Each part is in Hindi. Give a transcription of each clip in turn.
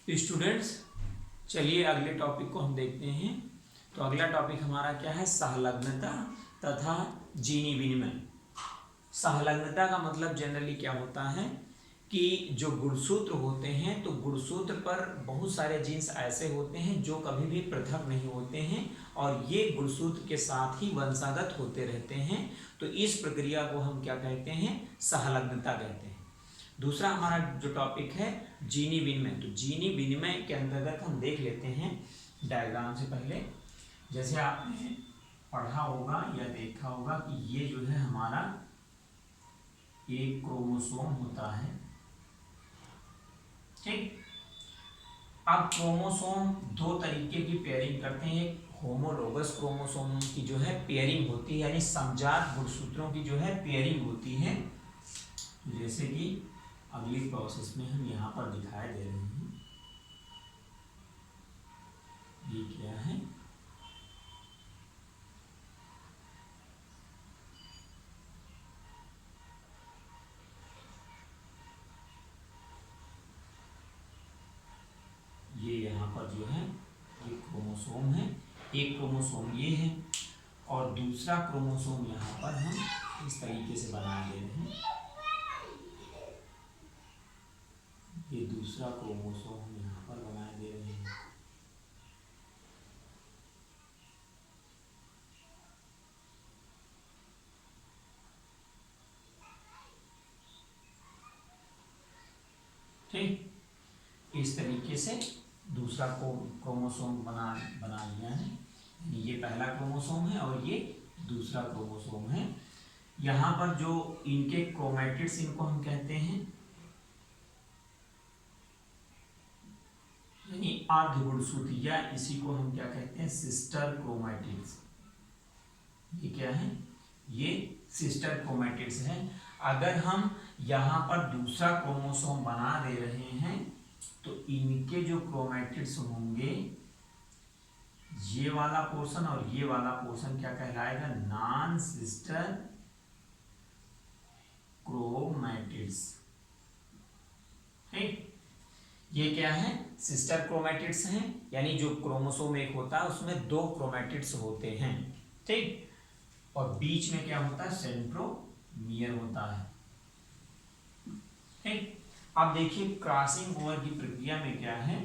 स्टूडेंट्स, चलिए अगले टॉपिक को हम देखते हैं। तो अगला टॉपिक हमारा क्या है? सहलग्नता तथा जीनी विनिमय। सहलग्नता का मतलब जनरली क्या होता है कि जो गुणसूत्र होते हैं, तो गुणसूत्र पर बहुत सारे जीन्स ऐसे होते हैं जो कभी भी पृथक नहीं होते हैं और ये गुणसूत्र के साथ ही वंशागत होते रहते हैं। तो इस प्रक्रिया को हम क्या कहते हैं? सहलग्नता कहते हैं। दूसरा हमारा जो टॉपिक है जीनी विनिमय। तो जीनी विनिमय के अंतर्गत हम देख लेते हैं डायग्राम से पहले। जैसे आपने पढ़ा होगा या देखा होगा कि ये जो है हमारा एक क्रोमोसोम होता है, ठीक। अब क्रोमोसोम दो तरीके की पेयरिंग करते हैं। एक होमोलोगस क्रोमोसोम की जो है पेयरिंग होती है, यानी समजात गुणसूत्रों की जो है पेयरिंग होती है। जैसे कि अगली प्रोसेस में हम यहाँ पर दिखाई दे रहे हैं। ये क्या है? ये यहाँ पर जो है ये क्रोमोसोम है। एक क्रोमोसोम ये है और दूसरा क्रोमोसोम यहाँ पर हम इस तरीके से बना दे रहे हैं। ये दूसरा क्रोमोसोम हम यहाँ पर बना दे रहे हैं। ठीक, इस तरीके से दूसरा क्रोमोसोम बना लिया है। ये पहला क्रोमोसोम है और ये दूसरा क्रोमोसोम है। यहाँ पर जो इनके क्रोमैटिड्स, इनको हम कहते हैं यानी अर्ध गुणसूत्र, या इसी को हम क्या कहते हैं? Sister chromatids. ये क्या है? ये सिस्टर क्रोमैटिड्स है। अगर हम यहाँ पर दूसरा क्रोमोसोम बना दे रहे हैं तो इनके जो क्रोमैटिड्स होंगे, ये वाला पोर्शन और ये वाला पोर्शन क्या कहलाएगा? Non sister chromatids. ठीक, ये क्या है? सिस्टर क्रोमैटिड्स हैं, यानी जो क्रोमोसोम एक होता है उसमें दो क्रोमैटिड्स होते हैं, ठीक। और बीच में क्या होता है? सेंट्रोमियर होता है, ठीक। अब देखिए क्रॉसिंग ओवर की प्रक्रिया में क्या है,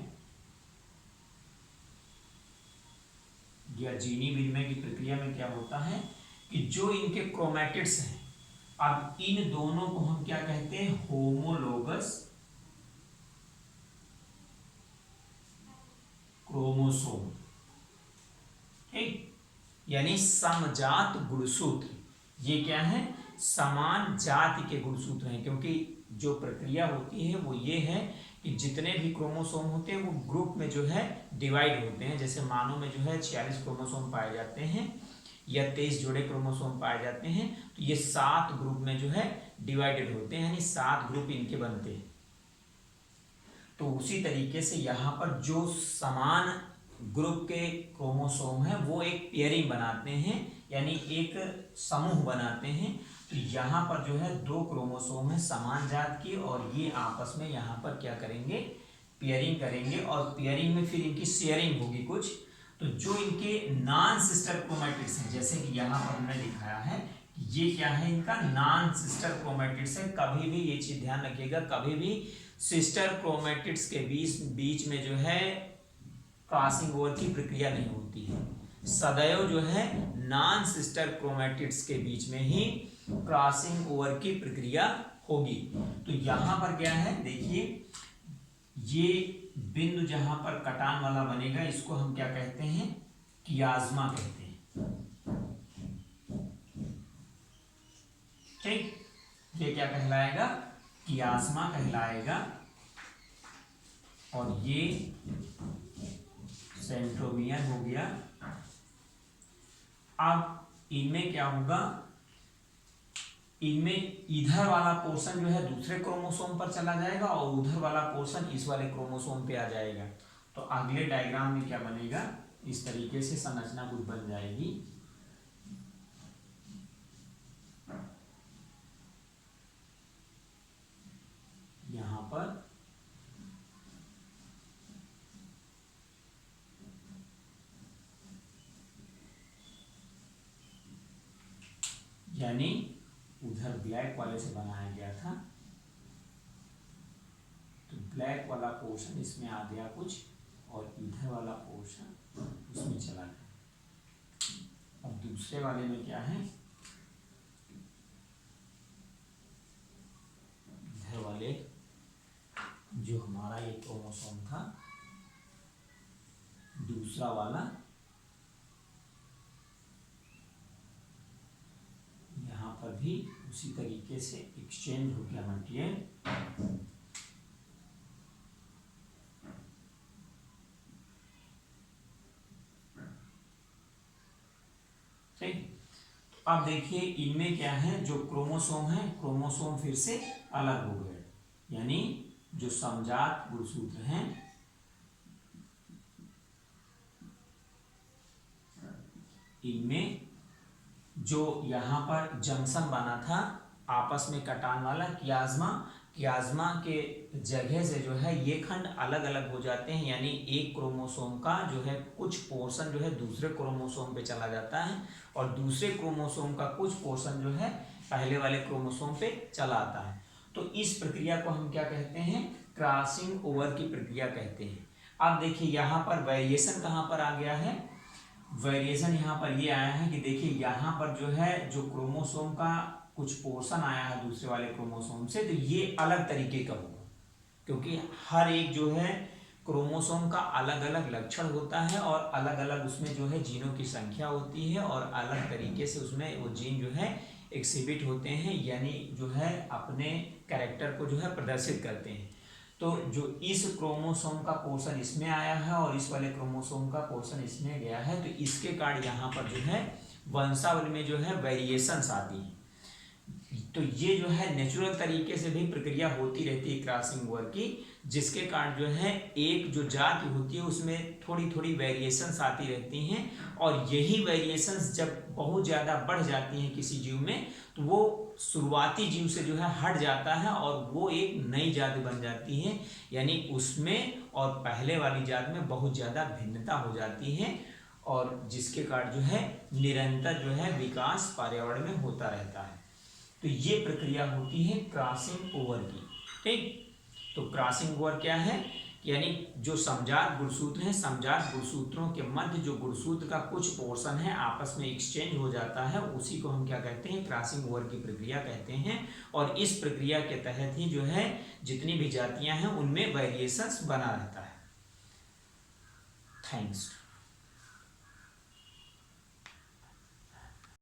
या जीनी विनिमय की प्रक्रिया में क्या होता है कि जो इनके क्रोमैटिड्स हैं, अब इन दोनों को हम क्या कहते हैं? होमोलोगस क्रोमोसोम, ठीक, यानी समजात गुणसूत्र। ये क्या है? समान जाति के गुणसूत्र हैं, क्योंकि जो प्रक्रिया होती है वो ये है कि जितने भी क्रोमोसोम होते हैं वो ग्रुप में जो है डिवाइड होते हैं। जैसे मानव में जो है 46 क्रोमोसोम पाए जाते हैं या 23 जोड़े क्रोमोसोम पाए जाते हैं, तो ये 7 ग्रुप में जो है डिवाइडेड होते हैं, यानी 7 ग्रुप इनके बनते हैं। तो उसी तरीके से यहाँ पर जो समान ग्रुप के क्रोमोसोम है वो एक पेयरिंग बनाते हैं, यानी एक समूह बनाते हैं। तो यहाँ पर जो है दो क्रोमोसोम है समान जात की और ये आपस में यहाँ पर क्या करेंगे? पेयरिंग करेंगे और पेयरिंग में फिर इनकी शेयरिंग होगी कुछ। तो जो इनके नॉन सिस्टर क्रोमैटिड्स हैं, जैसे कि यहाँ पर हमने दिखाया है, ये क्या है? इनका नॉन सिस्टर क्रोमैटिड्स है। कभी भी ये चीज ध्यान रखिएगा, कभी भी सिस्टर क्रोमैटिड्स के बीच में जो है क्रॉसिंग ओवर की प्रक्रिया नहीं होती है। सदैव जो है नॉन सिस्टर क्रोमैटिड्स के बीच में ही क्रॉसिंग ओवर की प्रक्रिया होगी। तो यहां पर क्या है? देखिए, ये बिंदु जहां पर कटान वाला बनेगा इसको हम क्या कहते हैं? कियाज्मा कहते हैं, ठीक। ये क्या कहलाएगा? कियाज्मा कहलाएगा। और ये सेंट्रोमियर हो गया। अब इनमें क्या होगा? इनमें इधर वाला पोर्शन जो है दूसरे क्रोमोसोम पर चला जाएगा और उधर वाला पोर्शन इस वाले क्रोमोसोम पे आ जाएगा। तो अगले डायग्राम में क्या बनेगा? इस तरीके से संरचना कुछ बन जाएगी। यहां पर यानी उधर ब्लैक वाले से बनाया गया था, तो ब्लैक वाला पोर्शन इसमें आ गया कुछ और इधर वाला पोर्शन उसमें चला गया। अब दूसरे वाले में क्या है, इधर वाले जो हमारा ये क्रोमोसोम था दूसरा वाला यहाँ पर भी उसी तरीके से एक्सचेंज हो गया मटेरियल। ठीक, अब देखिए इनमें क्या है, जो क्रोमोसोम है क्रोमोसोम फिर से अलग हो गए, यानी जो समजात गुणसूत्र हैं इनमें जो यहाँ पर जंक्शन बना था आपस में कटान वाला कियाज्मा के जगह से जो है ये खंड अलग अलग हो जाते हैं, यानी एक क्रोमोसोम का जो है कुछ पोर्शन जो है दूसरे क्रोमोसोम पे चला जाता है और दूसरे क्रोमोसोम का कुछ पोर्शन जो है पहले वाले क्रोमोसोम पे चला आता है। तो इस प्रक्रिया को हम क्या कहते हैं, क्रॉसिंग ओवर की प्रक्रिया कहते हैं। अब देखिए यहाँ पर वेरिएशन कहाँ पर आ गया है, वेरिएशन यहाँ पर ये आया है कि देखिए यहाँ पर जो है जो क्रोमोसोम का कुछ पोर्शन आया है दूसरे वाले क्रोमोसोम से, तो ये अलग तरीके का होगा क्योंकि हर एक जो है क्रोमोसोम का अलग अलग लक्षण होता है और अलग अलग उसमें जो है जीनों की संख्या होती है और अलग तरीके से उसमें वो जीन जो है एक्सिबिट होते हैं, यानी जो है अपने कैरेक्टर को जो है प्रदर्शित करते हैं। तो जो इस क्रोमोसोम का पोर्शन इसमें आया है और इस वाले क्रोमोसोम का पोर्शन इसमें गया है, तो इसके कारण यहाँ पर जो है वंशावली में जो है वेरिएशंस आती हैं। तो ये जो है नेचुरल तरीके से भी प्रक्रिया होती रहती है क्रॉसिंग ओवर की, जिसके कारण जो है एक जो जाति होती है उसमें थोड़ी थोड़ी वेरिएशंस आती रहती हैं और यही वेरिएशंस जब बहुत ज़्यादा बढ़ जाती हैं किसी जीव में तो वो शुरुआती जीव से जो है हट जाता है और वो एक नई जाति बन जाती है, यानी उसमें और पहले वाली जाति में बहुत ज़्यादा भिन्नता हो जाती है और जिसके कारण जो है निरंतर जो है विकास पर्यावरण में होता रहता है। तो ये प्रक्रिया होती है क्रॉसिंग ओवर की। ठीक, तो क्रॉसिंग ओवर क्या है, यानी जो समजात गुणसूत्र हैं, समजात गुणसूत्रों के मध्य जो गुणसूत्र का कुछ पोर्शन है आपस में एक्सचेंज हो जाता है, उसी को हम क्या कहते हैं, क्रॉसिंग ओवर की प्रक्रिया कहते हैं। और इस प्रक्रिया के तहत ही जो है जितनी भी जातियां हैं उनमें वेरिएशंस बना रहता है। थैंक्स।